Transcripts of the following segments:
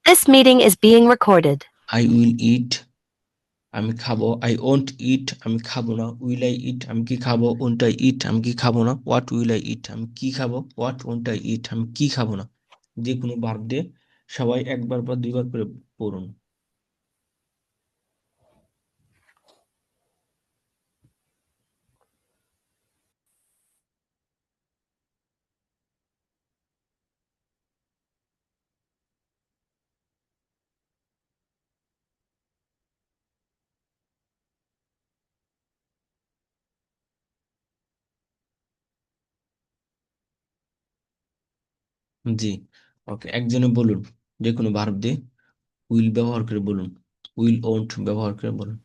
This meeting is being recorded. I will eat, আমি খাবো। I won't eat, আমি খাবো না। Will I eat, আমি কি খাবো। Won't I eat, আমি কি খাবো না। What will I eat, আমি কি খাবো। What won't I eat, আমি কি খাবো না। যে কোনো ভার্ব দিয়ে সবাই একবার বা দুইবার করে পড়ুন। জি, ওকে, একজনে বলুন যে কোনো ভার্ব দিয়ে উইল ব্যবহার করে বলুন। উইল ওন্ট ব্যবহার করে বলুন।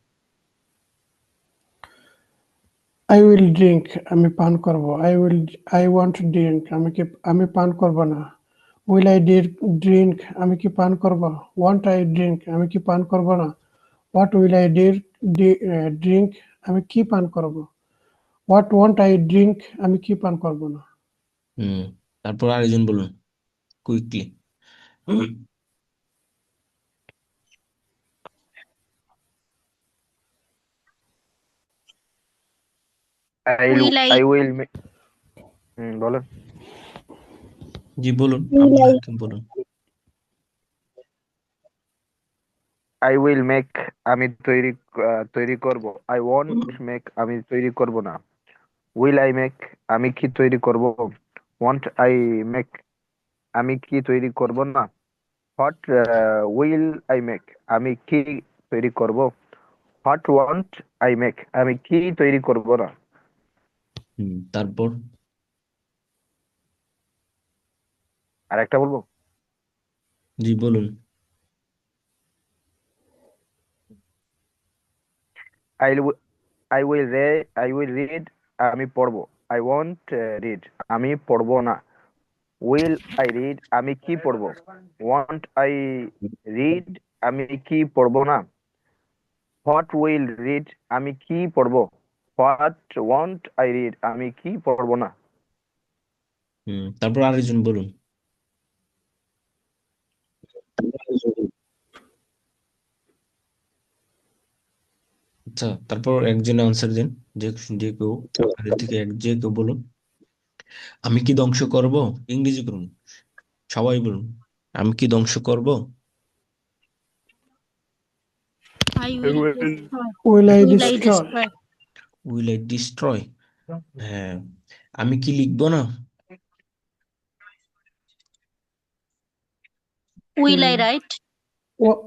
I will drink, আমি পান করব। I want drink, আমি পান করব না। Will I drink, আমি কি পান করব। Want I drink, আমি কি পান করব না। What will I drink, আমি কি পান করব। What won't I drink, আমি কি পান করব না। তারপর আরেকজন বলুন কুইকলি। I will make বলেন। জি বলুন, আব্দুল হাকিম বলুন। I will make, আমি তৈরি করব। I won't make, আমি তৈরি করব না। Will I make, আমি কি তৈরি করব। Want I make, আমি কি তৈরি করব না। What will I make, আমি কি তৈরি করব। What won't I make, আমি কি তৈরি করব না। তারপর আর একটা বলবো। জি বলুন। I will read, আমি পড়বো। I won't read, আমি পড়বো না। Will I read, আমি কি পড়বো। Want I read, আমি কি পড়বো না। What will read, আমি কি পড়বো। What won't I read, আমি কি পড়বো না। তারপর আরেকজন বলুন। আচ্ছা, তারপর একজন আনসার দেন, যে যে কেউ আপনাদের থেকে যে কেউ বলুন। আমি কি ধ্বংস করব, ইংরেজি করুন, সবাই বলুন। আমি কি ধ্বংস করব। Will I destroy, will I destroy, হ্যাঁ। আমি কি লিখবো না। Will I write?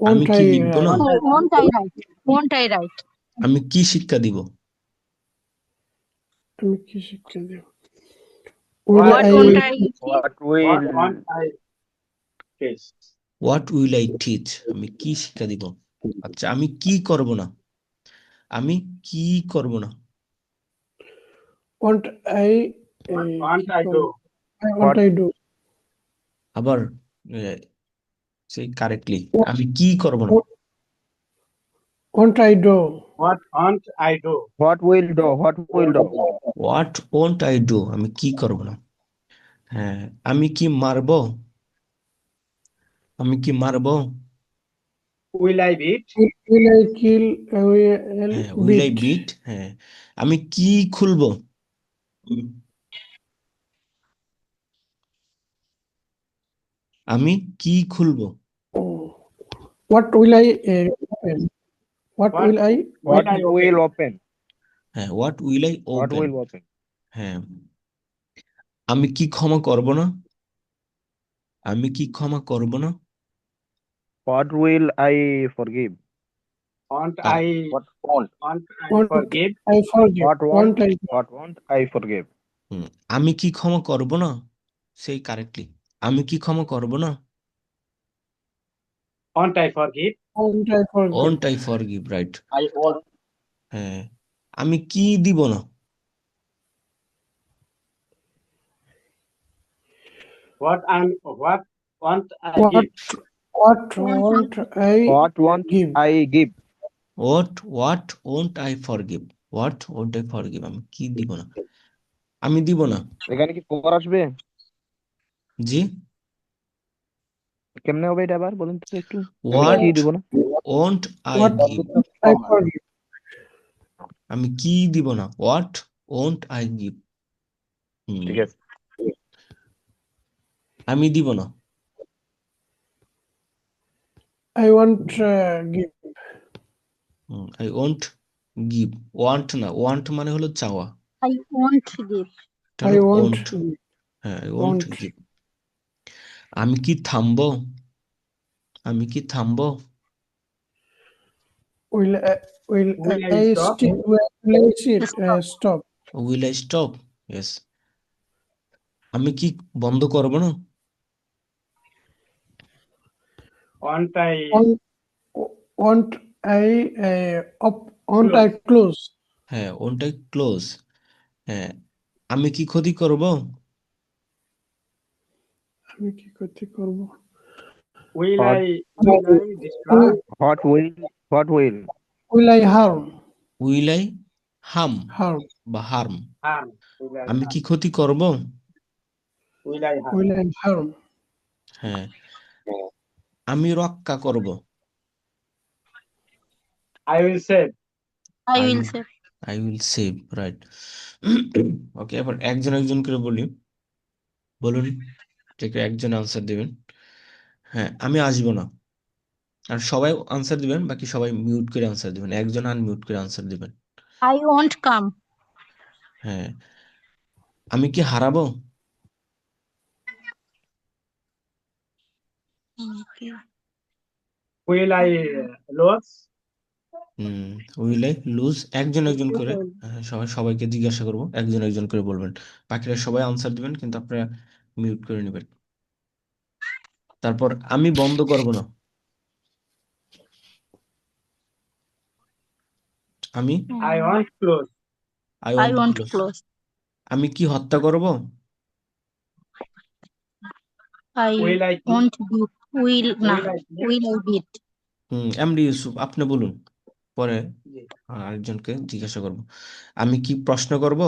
আমি won't কি I লিখবো না। Won't I write? Won't I write? আমি কি শিক্ষা দিব। আমি কি শিক্ষা দেব। Will What I won't I? What will I teach, আমি কি শিক্ষা দিব। আচ্ছা, আমি কি করব না। আমি কি করব না। want I do, want I do, আবার সেই কারেক্টলি, আমি কি করব না। won't I do, What will do, what won't I do, আমি কি করব না। হ্যাঁ, আমি কি মারবো। আমি কি মারবো। will I beat, will I kill, হ্যাঁ, উইল আই বিট, হ্যাঁ। আমি কি খুলবো। আমি কি খুলবো। what will I open, what will I will open, হ্যাঁ, what will I what open, will open, হ্যাঁ। আমি কি ক্ষমা করব না। আমি কি ক্ষমা করব না। what will I forgive, won't what won't forgive, I forgive, what won't I forgive, আমি কি ক্ষমা করব না, সেই কারেক্টলি। আমি কি ক্ষমা করব না। won't I forgive, won't I forgive, right. হ্যাঁ, আমি কি দিব না। what won't what won't I what won't give, I give, what won't I forgive, what won't I forgive, আমি কি দিব না। আমি দিব না। এখানে কি ফর আসবে। জি, কেমনে হবে এটা আবার বলুন তো একটু? আমি হোয়াট কি দিব না? Won't I What give? I forgive. আমি কি দিব না? What won't I give? ঠিক আছে। আমি দিব না। I won't give. I won't give. Want না, ওয়ান্ট মানে হলো চাওয়া, I won't give. এটা I হলো won't ওন্ট। give. হ্যাঁ, আই ওন্ট Won't. গিভ। আমি কি থামবো? আমি কি থামবো? Will Will I I stop? stick? Will I sit? Stop. Stop. Will I stop? Yes. আমি কি বন্ধ করব না? Won't I Won't won't I won't I close? হ্যাঁ, ওনটাই ক্লোজ। হ্যাঁ, আমি কি ক্ষতি করব? আমি কি করতে করব? will What I destroy? what will Will I harm? Will I harm Harm. বা হার্ম? Harm. Will I আমি harm? কি ক্ষতি করব? Will I harm? Will I harm? হ্যাঁ, আমি রক্ষা করব। I will save. I I will will say. I will save, right? ওকে, এবার একজন একজন করে বলি। বলুন, যে কেউ একজন আনসার দিবেন। হ্যাঁ, আমি আসবো না। আর সবাই আনসার দিবেন, বাকি সবাই মিউট করে আনসার দিবেন, একজন আনমিউট করে আনসার দিবেন। I won't come. হ্যাঁ, আমি কি হারাবো? Okay. Will I lose? Will I lose? একজন একজন করে সবাইকে জিজ্ঞাসা করব, একজন একজন করে বলবেন। বাকিরা সবাই আনসার দিবেন, কিন্তু আপনারা মিউট করে নেবেন। তারপর আমি বন্ধ করব না। আমি I won't close. I I want won't close. close. আমি কি হত্যা করব? I Will I kill? won't beat. Will না. Will I kill? Will I beat? MD Yusuf, আপনি বলুন, পরে জি। আরেকজনকে জিজ্ঞাসা করব। আমি কি প্রশ্ন করব?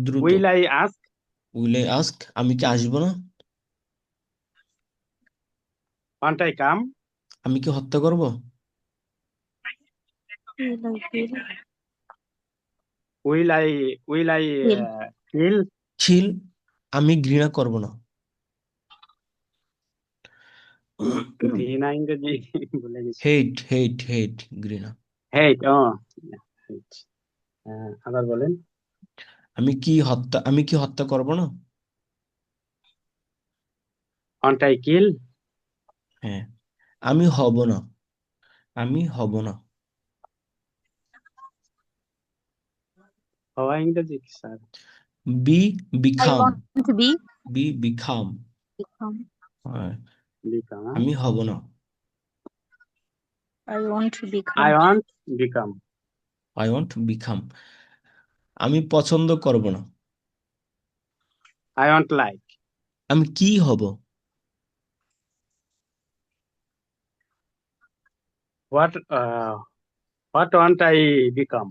দ্রুত। Will I ask? Will I ask? আমি কি আসবো না? Won't I come? আমি কি হত্যা করব? Will I kill? Will I Kill. kill? ছিল। আমি ঘৃণা করব না। ঘৃণা ইংরেজি ভুলে গেছি। হেট হেট হেট, ঘৃণা। Hate. Oh, yeah, hate. আবার বলেন। আমি কি হত্যা করব না? Won't I kill? হ্যাঁ, আমি হব না। আমি হব না। হওয়া ইংরেজি কি স্যার? Be I become. want to be. Be become. Become. Become. আমি হব না। I want to become. I want become. I want become. আমি পছন্দ করব না। I want like. আমি কি হব? What want I become?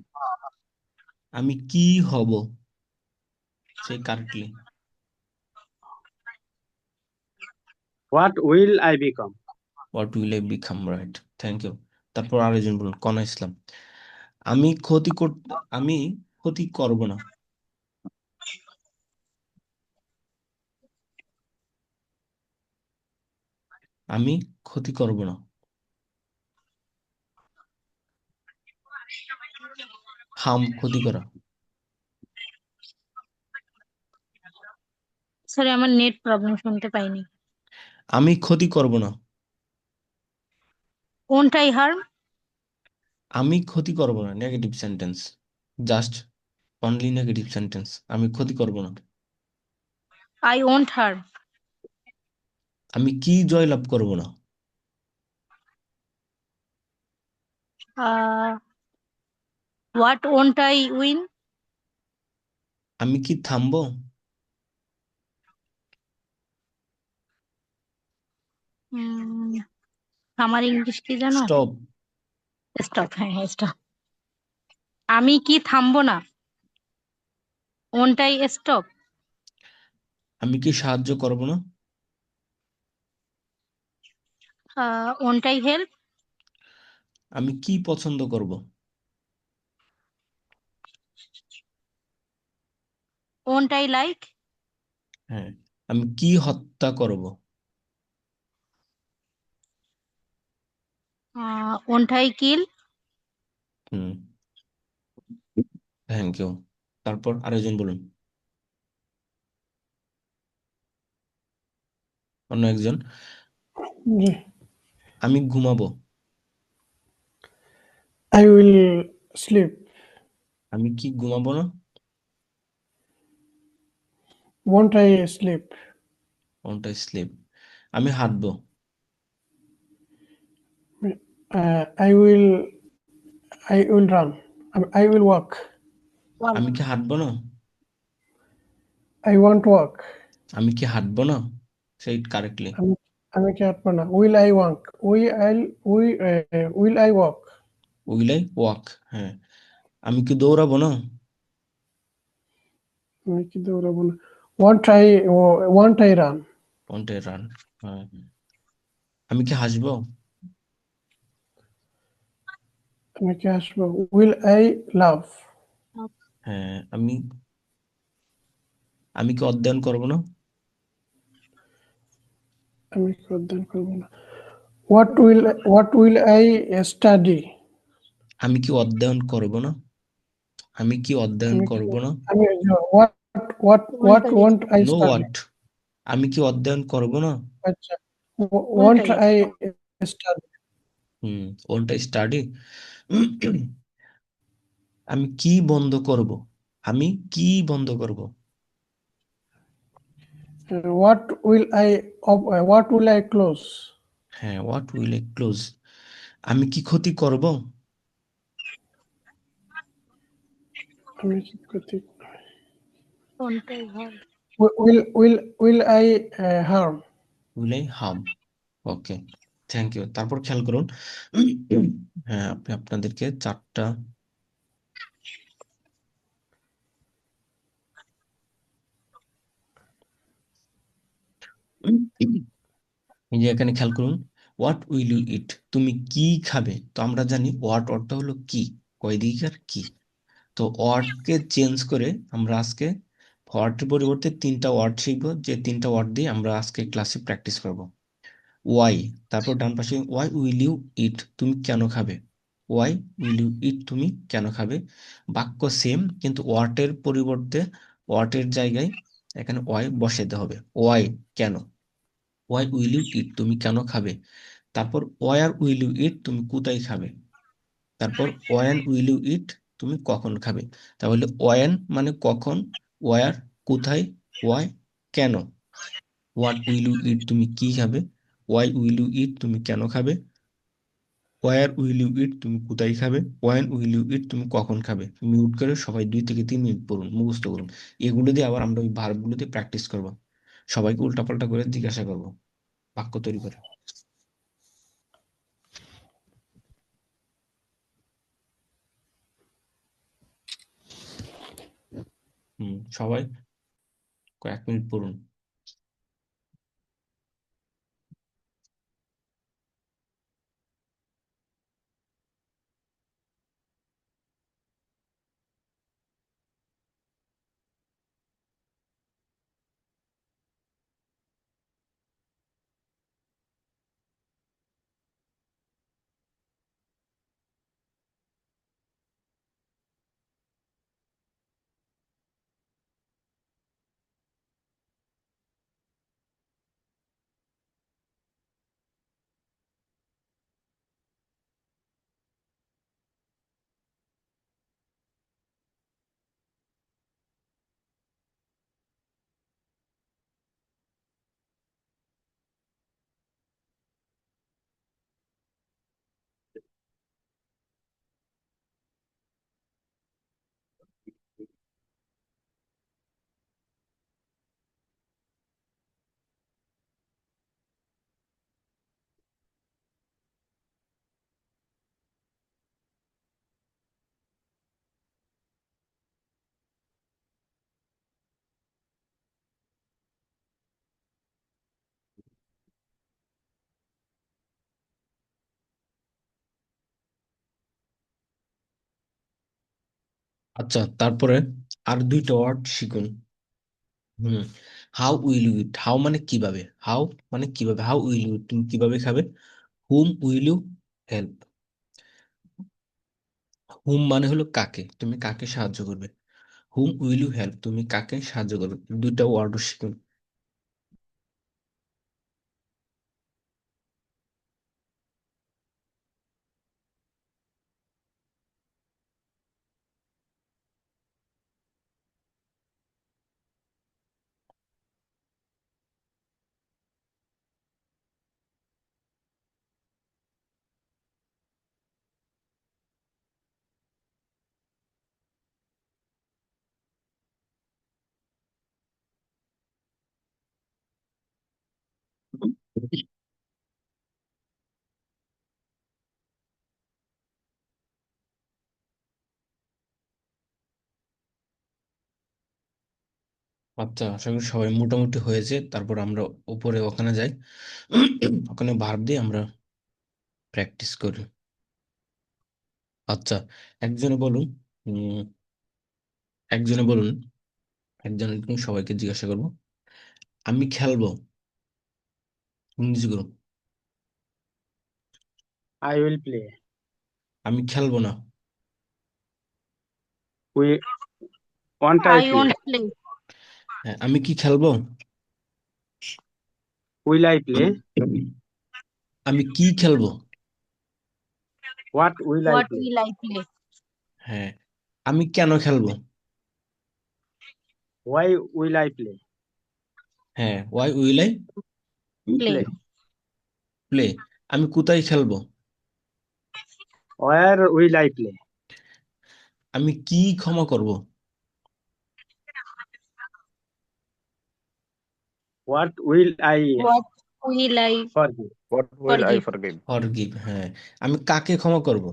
আমি কি হব? সে correctly. What will I become? What will I become, right, thank you. তারপর আরেকজন বলুন, কনা ইসলাম। আমি ক্ষতি করব না। আমি ক্ষতি করব না। হাম, ক্ষতি করা। সরি, আমার নেট প্রবলেম, শুনতে পাইনি। আমি ক্ষতি করব না। Won't I harm? আমি ক্ষতি করব না, negative sentence, just only negative sentence. আমি ক্ষতি করব না। I won't harm. আমি কি জয়লাভ করব না? What won't I win? আমি কি থামবো? আমার ইংলিশ কি জানো? স্টপ। স্টপ। হ্যাঁ, স্টপ। আমি কি থামবো না? Won't I stop? আমি কি সাহায্য করব না? Won't I help? আমি কি পছন্দ করব? Won't I like? হ্যাঁ, আমি কি হত্যা করব? Won't I kill? হুম, থ্যাংক ইউ। তারপর আরেকজন বলুন, অন্য একজন। জি, আমি ঘুমাবো। I will sleep. আমি কি ঘুমাবো না? Won't I sleep? কোনটা স্লিপ? আমি হাঁটবো। I will run. I will walk. আমি কি হাঁটবো না? I won't walk. আমি কি হাঁটবো না? সেই কারেক্টলি। আমি কি হাঁটবো না? Will I walk? Will I walk? Will I walk. হ্যাঁ, আমি কি দৌড়াবো না? আমি কি দৌড়াবো না? Won't I run? Want I run. হ্যাঁ, আমি কি হাসবো? আমি কি হাসবো? Will I laugh? হ্যাঁ, আমি কি অধ্যয়ন করবো না? আমি কি অধ্যয়ন করবো না? What will I study? আমি কি অধ্যয়ন করবো না? আমি কি অধ্যয়ন আমি কি করবো না? আমি what won't I নো study? হোয়াট। আমি কি অধ্যয়ন করবো না? আচ্ছা, won't I study? ওনটা স্টাডি। আমি কি বন্ধ করব? আমি কি বন্ধ করব? What will I close? হ্যাঁ, হোয়াট উইল আই ক্লোজ। আমি কি ক্ষতি করব? আমি কি করতে Won't I harm? will I harm? Will I harm. Okay, thank you. তারপর খেয়াল করুন, হ্যাঁ, আপনাদেরকে 4টা এই যে এখানে খেয়াল করুন, হোয়াট উইল ইউ ইট, তুমি কি খাবে? তো আমরা জানি হোয়াট অর্থ হলো কি, কয়দিকের কি। তো ওয়ার্ডকে চেঞ্জ করে আমরা আজকে হোয়াটের পরিবর্তে 3টা ওয়ার্ড শিখবো, যে 3টা ওয়ার্ড দিয়ে আমরা আজকে ক্লাসে প্র্যাকটিস করব। ওয়াই, তারপর ডান পাশে ওয়াই উইল ইউ ইট, তুমি কেন খাবে? ওয়াই উইল ইউ ইট, তুমি কেন খাবে? বাক্য সেম, কিন্তু ওয়াটের পরিবর্তে ওয়াটের জায়গায় এখানে ওয়াই বসাতে হবে। ওয়াই, কেন। ওয়াই উইল ইউ ইট, তুমি কেন খাবে? তারপর ওয়ার উইল ইউ ইট, তুমি কোথায় খাবে? তারপর ওয়ান উইল ইউ ইট, তুমি কখন খাবে? তাহলে ওয়ান মানে কখন, ওয়ার কোথায়, ওয়াই কেন। হোয়াট উইল ইউ ইট, তুমি কি খাবে? ওয়াই উইল ইউ ইট, তুমি কেন খাবে? ওয়ার উইল ইউ ইট, তুমি কোথায় খাবে? ওয়ান উইল ইউ ইট, তুমি কখন খাবে? মিউট করে সবাই 2 থেকে 3 মিনিট পড়ুন, মুখস্থ করুন। এগুলো দিয়ে আবার আমরা ওই ভার্বগুলো দিয়ে প্র্যাকটিস করবো, সবাইকে উল্টাপাল্টা করে জিজ্ঞাসা করবো, বাক্য তৈরি করে। সবাই কয়েক মিনিট পড়ুন। আচ্ছা, তারপরে আর দুইটা ওয়ার্ড শিখুন। হুম, how will you eat. How মানে কিভাবে, হাউ মানে কিভাবে, হাউ উইল ইউ, তুমি কিভাবে খাবে। হুম উইল ইউ হেল্প। হুম মানে হলো কাকে, তুমি কাকে সাহায্য করবে। হুম উইল ইউ হেল্প, তুমি কাকে সাহায্য করবে। দুইটা ওয়ার্ড শিখুন। আচ্ছা, আশা করি সবাই মোটামুটি হয়েছে। তারপর আমরা উপরে ওখানে যাই, ওখানে ভার্ব দিয়ে আমরা প্র্যাকটিস করি। আচ্ছা, একজনে বলুন। উম, একজনে বলুন, একজনে সবাইকে জিজ্ঞাসা করবো। আমি খেলবো, ইংরেজি করুন। I will play. আমি খেলবো না। We won't I I play? won't play. হ্যাঁ, আমি কি খেলবো। Will I play? আমি কি খেলবো। What will I What play? will I play? হ্যাঁ, আমি কেন খেলবো। Why will I play? হ্যাঁ, Y will I Play. Play. Play. আমি কোথায় খেলবো। Where will I play? আমি কি ক্ষমা করব। What will I What will I forgive? What will I forgive? forgive? Forgive. হ্যাঁ, আমি কাকে ক্ষমা করব।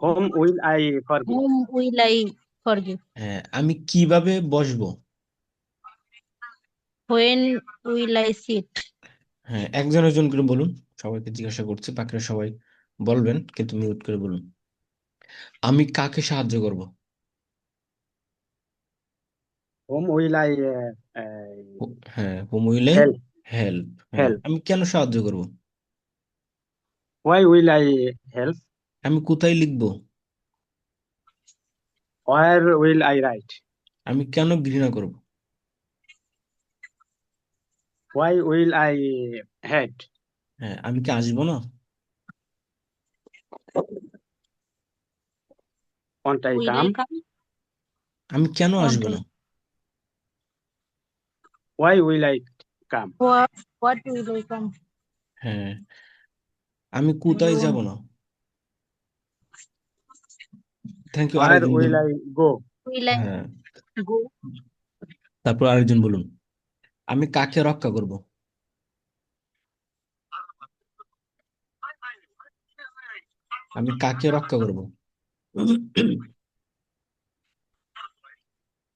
Whom will I forgive? Whom will I forgive? হ্যাঁ, আমি কিভাবে বসবো। When will I sit? হ্যাঁ, একজন একজন করে বলুন। সবাইকে জিজ্ঞাসা করছি, বাকিরা সবাই বলবেন কিন্তু মিউট করে বলুন। আমি কাকে সাহায্য করব। Whom will I হ্যাঁ, হুম উইল আই help? হেল্প। হ্যাঁ, Help. আমি কেন সাহায্য করব। Why will I help? আমি কোথায় লিখব। Where will I write? আমি কেন ঘৃণা করব। Why will I hate? হ্যাঁ, আমি কি আসবো না। Won't I Will I come? come? আমি কেন Won't আসবো I? না। Why will I come? What will I come? হ্যাঁ, আমি I কোথায় যাব won't. না। Thank you. Where আরেকজন will বলুন। I go? Will I হ্যাঁ, go? তারপর আরেকজন বলুন। আমি কাকে রক্ষা করব। আমি কাকে রক্ষা করব।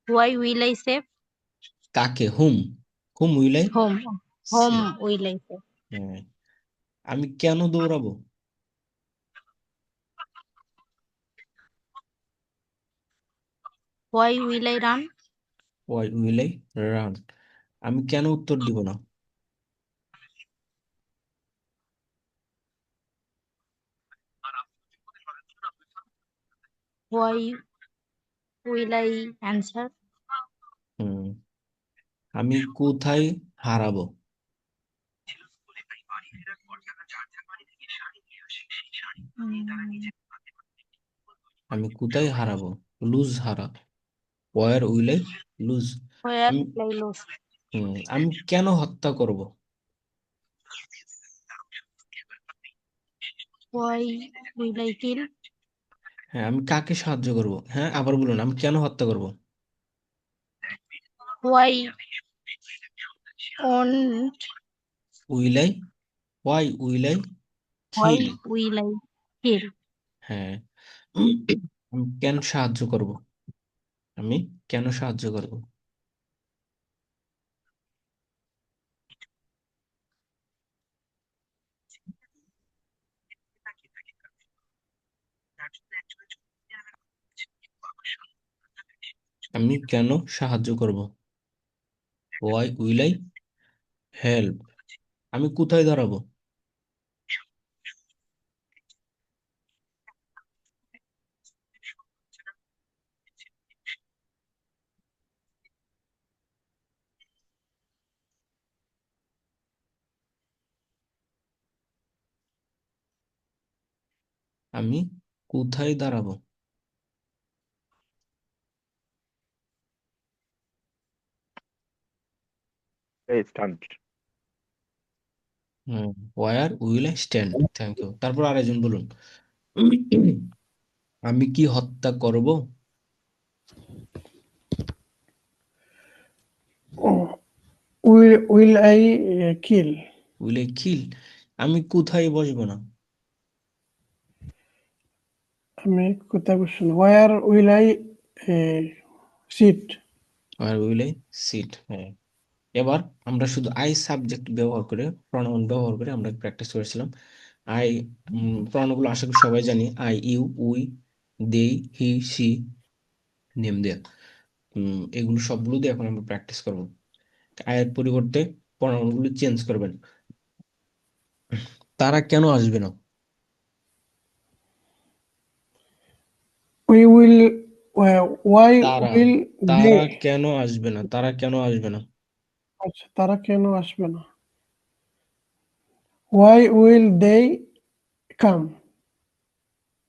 Why will I save? কাকে, whom, whom will I Whom? Whom will I save? হ্যাঁ, আমি কেন দৌড়াবো। Why will I run? Why will I run. আমি কেন উত্তর দিব না। Why will I answer? হুম, আমি কোথায় হারাবো। Mm, আমি কোথায় হারাবো, লুজ হারা। Where will I lose. Where আমি will I lose? আমি কেন হত্যা করব। Why will I kill? হ্যাঁ, আমি কাকে সাহায্য করব। হ্যাঁ, আবার বলুন, আমি কেন হত্যা করব। Why won't? Will I, Y will I Why খিল। will I kill? হ্যাঁ, আমি কেন সাহায্য করব। আমি কেন সাহায্য করব। আমি কেন সাহায্য করব? Why will I help? আমি কোথায় দাঁড়াবো? আমি কোথায় দাঁড়াবো? stand. Where will I stand? Thank you. তারপর আরেকজন বলুন। আমি কি হত্যা করব? Will I kill? Will I kill? আমি কোথায় বসবো না? আমি কোথায় বসবো? Where will I sit? Where will I sit? হ্যাঁ। এবার আমরা শুধু আই সাবজেক্ট ব্যবহার করে প্রনাউন ব্যবহার করে আমরা প্র্যাকটিস করেছিলাম। আই প্রনাউনগুলো আশা করি সবাই জানি। I, you, we, they, he, she, name দেয়া। এগুলো সবগুলো দিয়ে এখন আমরা প্র্যাকটিস করব। আয়ের পরিবর্তে প্রনাউনগুলো চেঞ্জ করবেন। তারা কেন আসবে না? We will. Why তারা will তারা they? কেন আসবে না? তারা কেন আসবে না? আচ্ছা, তারা কেন আসবে না? Why will they come?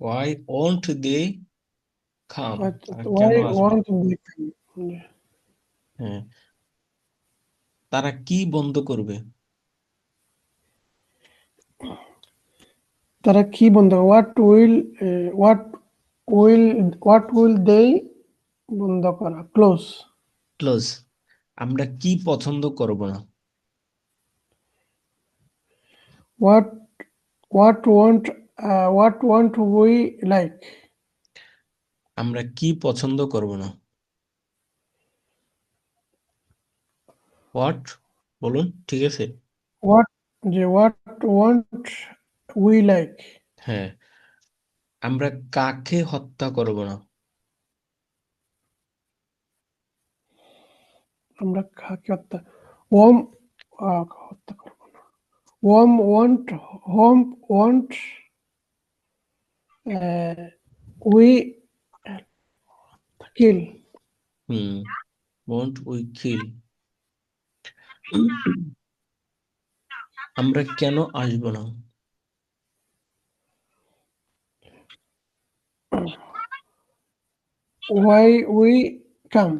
Why won't they come? আচ্ছা, তারা why কেন আসবে না? won't they come? হ্যাঁ। তারা কি বন্ধ করবে? তারা কি বন্ধ? What will they বন্ধ করা? Close. ক্লোজ। আমরা কি পছন্দ করব না? What won't we like? আমরা কি পছন্দ করব না? হোয়াট বলুন, ঠিক আছে? What won't we like? হ্যাঁ। আমরা কাকে হত্যা করব না? আমরা কাকে হত্যা? Whom হত্যা করব না। Whom won't we kill? won't we kill? আমরা কেন আসব না? Why we come?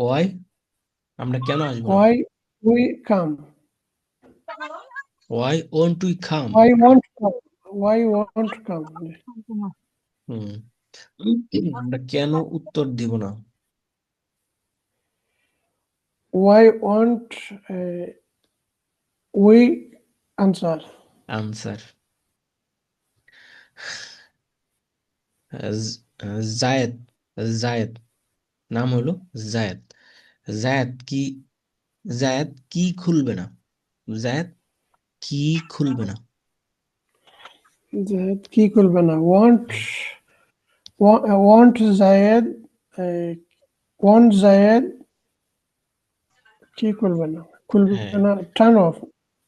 ওয়াই, আমরা কেন আসব না? Why we come? Why won't we come? Why won't come? Why won't come? আমরা কেন উত্তর দিব না? Why won't we answer? Answer. Zayed, Zayed নাম হলো জায়েদ। জায়েদ কি খুলবে না? জায়েদ কি খুলবে না? Zayed কি করবে না? Want Zayed কি করবে না? খুলবে হ্যাঁ। না? Turn off,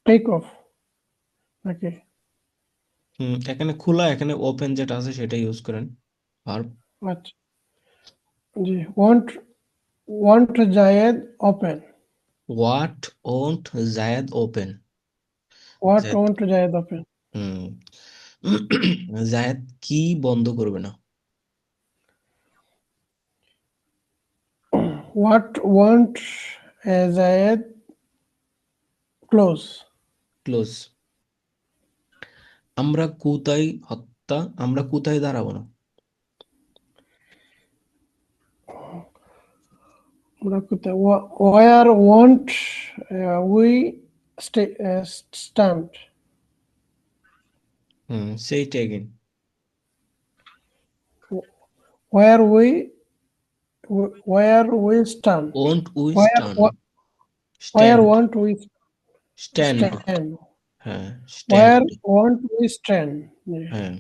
take off নাকি? এখানে খোলা, এখানে ওপেন যেটা আছে সেটা ইউজ করেন ভার্ব। আচ্ছা, জি। want Zayed open. What won't Zayed open? What জায়েদ want Zayed open? হুম জায়েদ কি বন্ধ করবে না? What want Zayed close? Close. আমরা কোথায় দাঁড়াবো না? আমরা কোথায়? Where won't we stand? say it again. Where we stand? Won't we Where stand? where Stand. won't we Stand. stand? হ্যাঁ, Where stand. won't we stand? হ্যাঁ।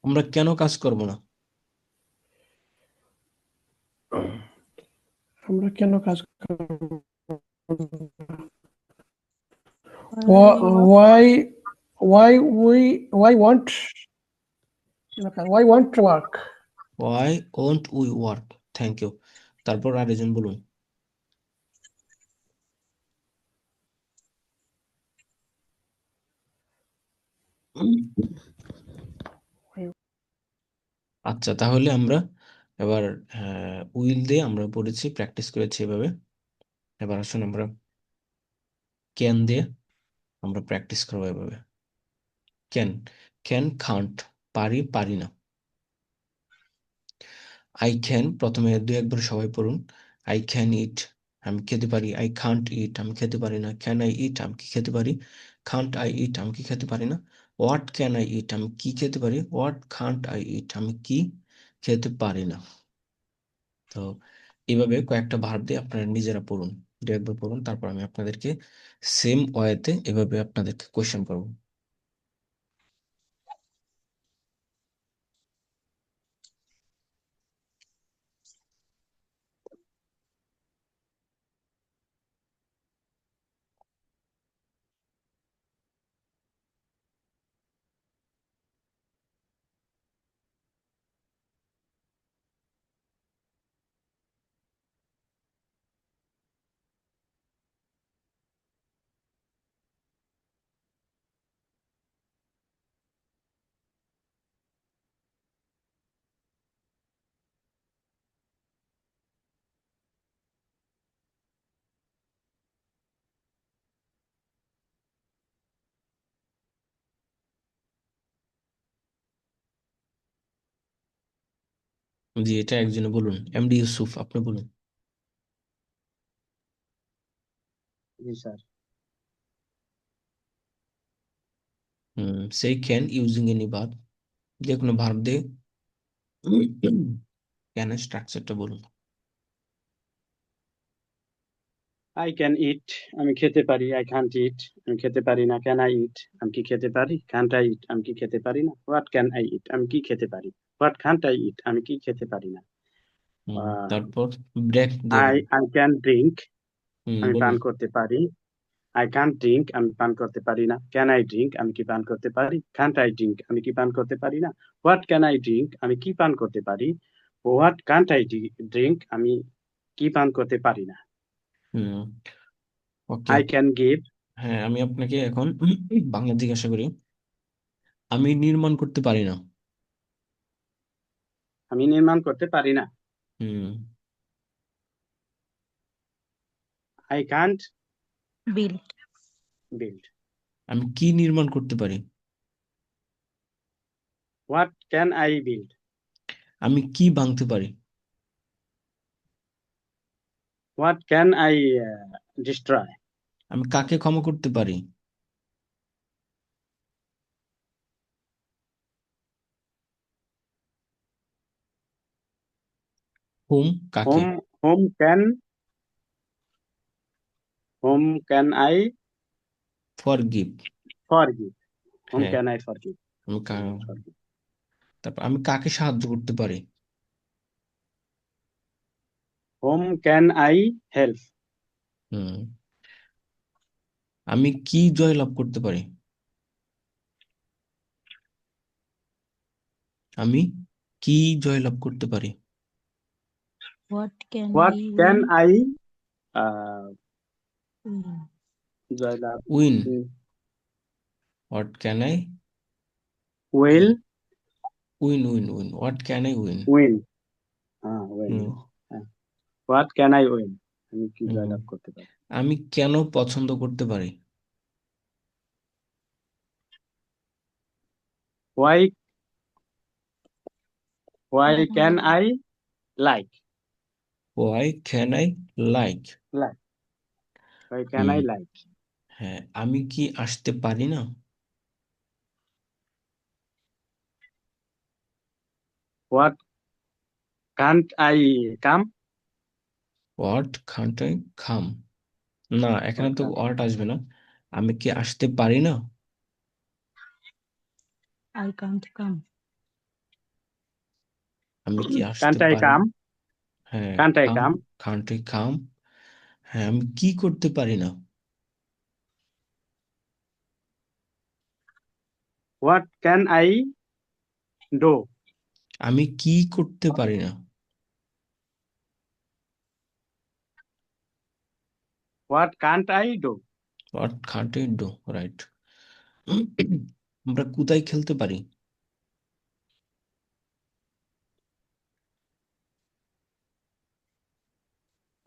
আমরা কেন কাজ করব না? আমরা কেন কাজ করব? Why Why why want why want to work? Why won't we work? Thank you. তারপর আরেকজন বলুন। আচ্ছা, তাহলে আমরা এবার উইল দিয়ে আমরা পড়েছি, প্র্যাকটিস করেছি এভাবে। এবার আসুন আমরা ক্যান দিয়ে আমরা প্র্যাকটিস করবো এভাবে। ক্যান, ক্যান, খান্ট, পারি, পারি না। আই ক্যান, প্রথমে দুই একবার সবাই পড়ুন। আই ক্যান ইট, আমি খেতে পারি। আই খান্ট ইট, আমি খেতে পারি না। ক্যান আই ইট, আমি কি খেতে পারি। খান্ট আই ইট, আমি কি খেতে পারি না। হোয়াট ক্যান আই ইট, আমি কি খেতে পারি। হোয়াট খান্ট আই ইট, আমি কি খেতে পারি না। তো এইভাবে কয়েকটা ভার্ব দিয়ে আপনারা নিজেরা পড়ুন, দু একবার পড়ুন, তারপর আমি আপনাদেরকে সেম ওয়েতে এভাবে আপনাদেরকে কোয়েশ্চেন করব। জি, এটা একজনে বলুন। এমডি ইউসুফ, আপনি বলুন। জি স্যার। সেই ক্যান ইউজিং এনি ভার্ব, যে কোনো ভার্ব দিয়ে ক্যান স্ট্রাকচারটা বলুন। আই ক্যান ইট, আমি খেতে পারি। আই কান্ট ইট, আমি খেতে পারি না। ক্যান আই ইট, আমি কি খেতে পারি। কান্ট আই ইট, আমি কি খেতে পারি না। হোয়াট ক্যান আই ইট, আমি কি খেতে পারি। হোয়াট কান্ট আই ইট, আমি কি খেতে পারি না। তারপর ব্রেক দিয়ে আই বলুন। আই ক্যান ড্রিঙ্ক, আমি বলুন। পান করতে পারি। আই কান্ট ড্রিঙ্ক, আমি পান করতে পারি না। ক্যান আই ড্রিঙ্ক, আমি কি পান করতে পারি। কান্ট আই ড্রিঙ্ক, আমি কি পান করতে পারি না। হোয়াট ক্যান আই ড্রিঙ্ক, আমি কি পান করতে পারি। হোয়াট কান্ট আই ড্রিঙ্ক, আমি কি পান করতে পারি না। ওকে। আই ক্যান গিভ, হ্যাঁ, আমি আপনাকে এখন বাংলা জিজ্ঞাসা করি। আমি নির্মাণ করতে পারি না। আমি নির্মাণ করতে পারি না। হুম আই কান্ট build? বিল্ড। আমি কি নির্মাণ করতে পারি। হোয়াট ক্যান আই বিল্ড, আমি কি ভাঙতে পারি। হোয়াট ক্যান আই ডিস্ট্রয়, আমি কাকে ক্ষমা করতে পারি। হুম, কাকে। Home home can I forgive. Forgive, home হ্যাঁ, ক্যান আই ফরগিভ, আমি তারপর আমি কাকে সাহায্য করতে পারি। হোম ক্যান আই হেল্প, হুম আমি কি জয়লাভ করতে পারি। আমি কি জয়লাভ করতে পারি। What can what I can win? I Win. জয়লাভ, win. What can I will win win win what can I win. Win, win, hmm what can I win, আমি কি হুম জয়লাভ করতে পারি। আমি কেন পছন্দ করতে পারি। Why can I like, why can I like. Why can I like, হ্যাঁ, আমি কি আসতে পারি না। What can't I come, what can't I come. না, এখানে হোয়াট তো কান্ট হোয়াট আসবে না। আমি কি আসতে পারি না। I can't come. আমি কি আসতে can't I পারি? come? হ্যাঁ, Can't I come, come? Can't I come. হ্যাঁ, আমি কি করতে পারি না? What can I do? আমি কি করতে পারি না? What can't I do? What can't I do, right. আমরা কোথায় খেলতে পারি?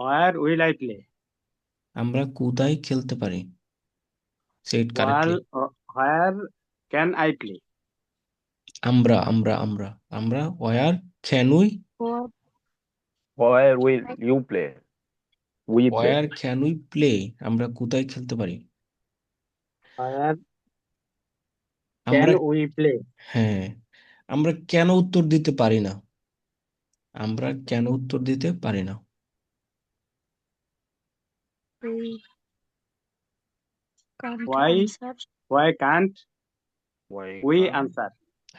Where will I play? আমরা কোথায় খেলতে পারি? Say it correctly. Where can I play? আমরা আমরা আমরা আমরা where can we, What Where will you play? We play. Where can we play, আমরা কোথায় খেলতে পারি? Where আমরা, can we play? হ্যাঁ, আমরা কেন উত্তর দিতে পারি না? আমরা কেন উত্তর দিতে পারি না? we can't Why? answer? Why can't Why we can't answer?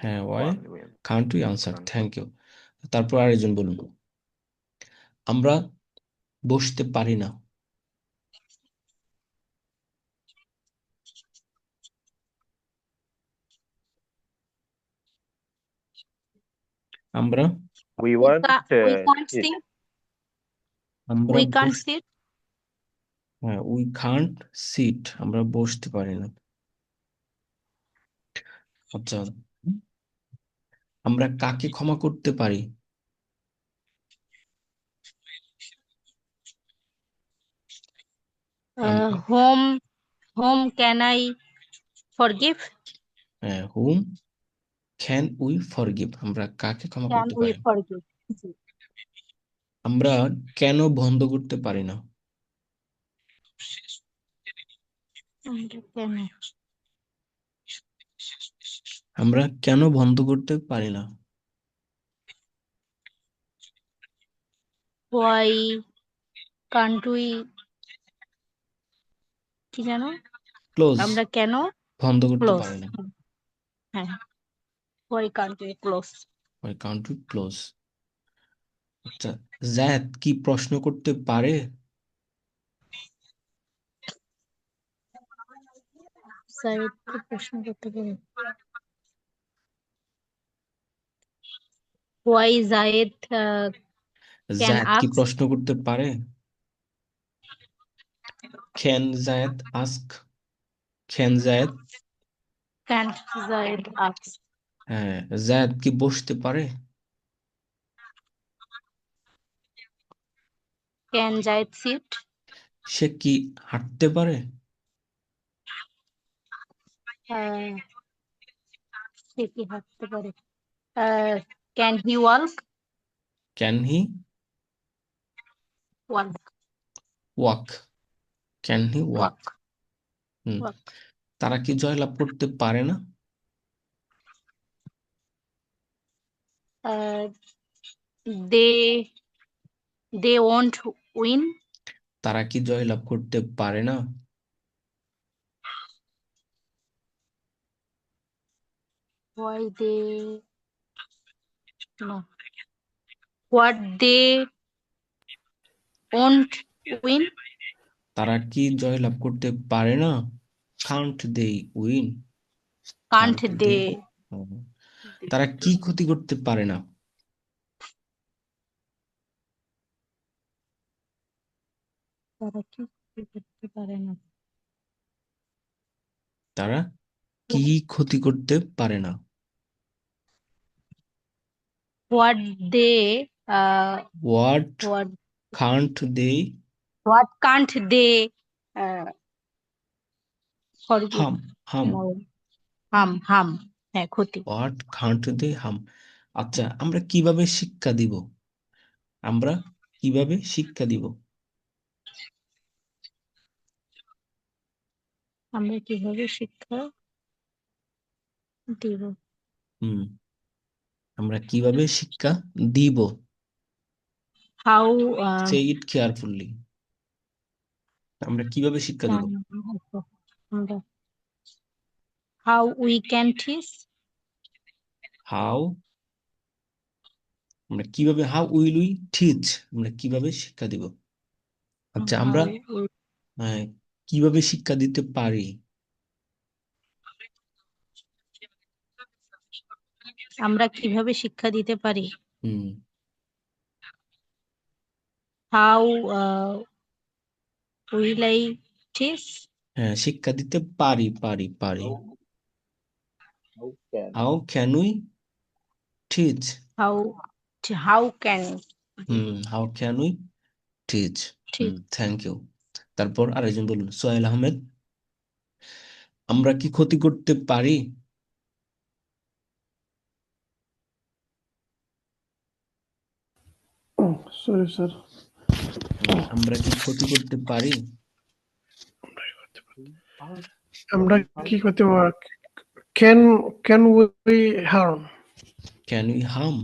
হ্যাঁ, why we? Can't we answer, Can't thank you. তারপর আরেকজন বলুন। আমরা বসতে পারি না। আমরা we want We can't sit. sit. আমরা We can't বস, sit. হ্যাঁ, উই কান্ট সিট, আমরা বসতে পারি না। আচ্ছা, আমরা কাকে ক্ষমা করতে পারি? আমরা, Whom can I forgive? হ্যাঁ, হুম ক্যান উই ফরগিভ, আমরা কাকে ক্ষমা Can করতে we পারি? forgive? আমরা কেন বন্ধ করতে পারি না? আমরা কেন? আমরা কেন বন্ধ করতে পারি না? Why can't we? কি জানো? ক্লোজ, আমরা কেন বন্ধ করতে ক্লোজ? পারি না। হ্যাঁ, why can't we close? ওই কান্ট উই ক্লোজ। আচ্ছা, জায়েদ কি প্রশ্ন করতে পারে? সাইড প্রশ্ন করতে পারে। Why Zayed can জায়েদ কি ask? প্রশ্ন করতে পারে? Can Zayed ask, can Zayed, Can Zayed ask? হ্যাঁ, জায়েদ কি বসতে পারে? Can Zayed sit? সে কি হাঁটতে পারে? সে কি হাঁটতে পারে? Can he walk? Can he Walk. Walk, can he walk. Walk. Hmm, Walk. তারা কি জয়লাভ করতে পারে না? They won't win. তারা কি জয়লাভ করতে পারে না? Why they no. What they won't win? তারা কি জয়লাভ করতে পারে না? Can't they win, Can't they? তারা কি ক্ষতি করতে পারে না? তারা কি করতে পারে না? তারা কি ক্ষতি করতে পারে না? What they what what can't they what can't they forgive? হাম, হাম, No. Harm. হ্যাঁ, ক্ষতি। হোয়াট কান্ট দে হাম। আচ্ছা, আমরা কিভাবে শিক্ষা দিব? আমরা কিভাবে শিক্ষা দিব? আমরা কিভাবে শিক্ষা দিব? হুম, আমরা কিভাবে শিক্ষা দিব? How সে ইট কেয়ারফুলি, আমরা কিভাবে শিক্ষা দিব? আমরা how we can teach? How আমরা কিভাবে, হাউ উইল উই টিচ, আমরা কিভাবে শিক্ষা দিব। আচ্ছা, আমরা কিভাবে শিক্ষা দিতে পারি। আমরা কিভাবে শিক্ষা দিতে পারি? হুম হাউ উইল আই টিচ? হ্যাঁ, শিক্ষা দিতে পারি পারি পারি। How can how can we teach. How how can how can we teach. ঠিক থ্যাংক ইউ। তারপর আরেকজন বলুন, সোহেল আহমেদ। আমরা কি ক্ষতি করতে পারি। সরি স্যার, আমরা কি ক্ষতি করতে পারি। আমরা কি করতে পারি? Can we harm? Can we harm,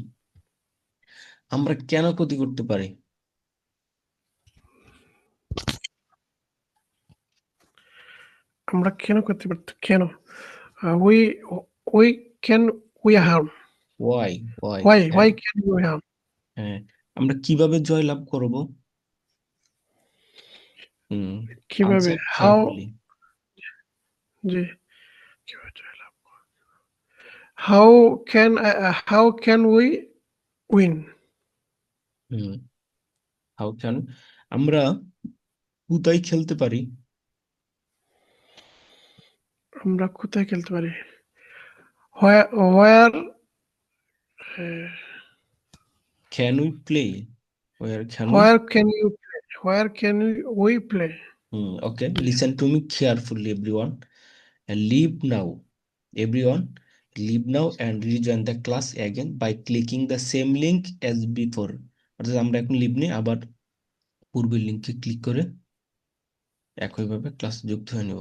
আমরা কেন ক্ষতি করতে পারি। আমরা কেন করতে পারতে, কেন we we can we harm? Why why why can we harm? হ্যাঁ, আমরা কিভাবে জয়লাভ করব। কিভাবে? Answer how? কেয়ারফুলি। জি, কিভাবে জয়লাভ? How can we win? How can, আমরা কোথায় খেলতে পারি। আমরা কোথায় খেলতে পারি? Where can we play, where can we. Where can you play? Where can we play? Okay, listen to me carefully, everyone. And leave now, everyone. Leave now and rejoin the class again by clicking the same link as before. অর্থাৎ আমরা এখন leave নেই, আবার পূর্বের লিঙ্কে click করে একইভাবে class যুক্ত হয়ে নেব।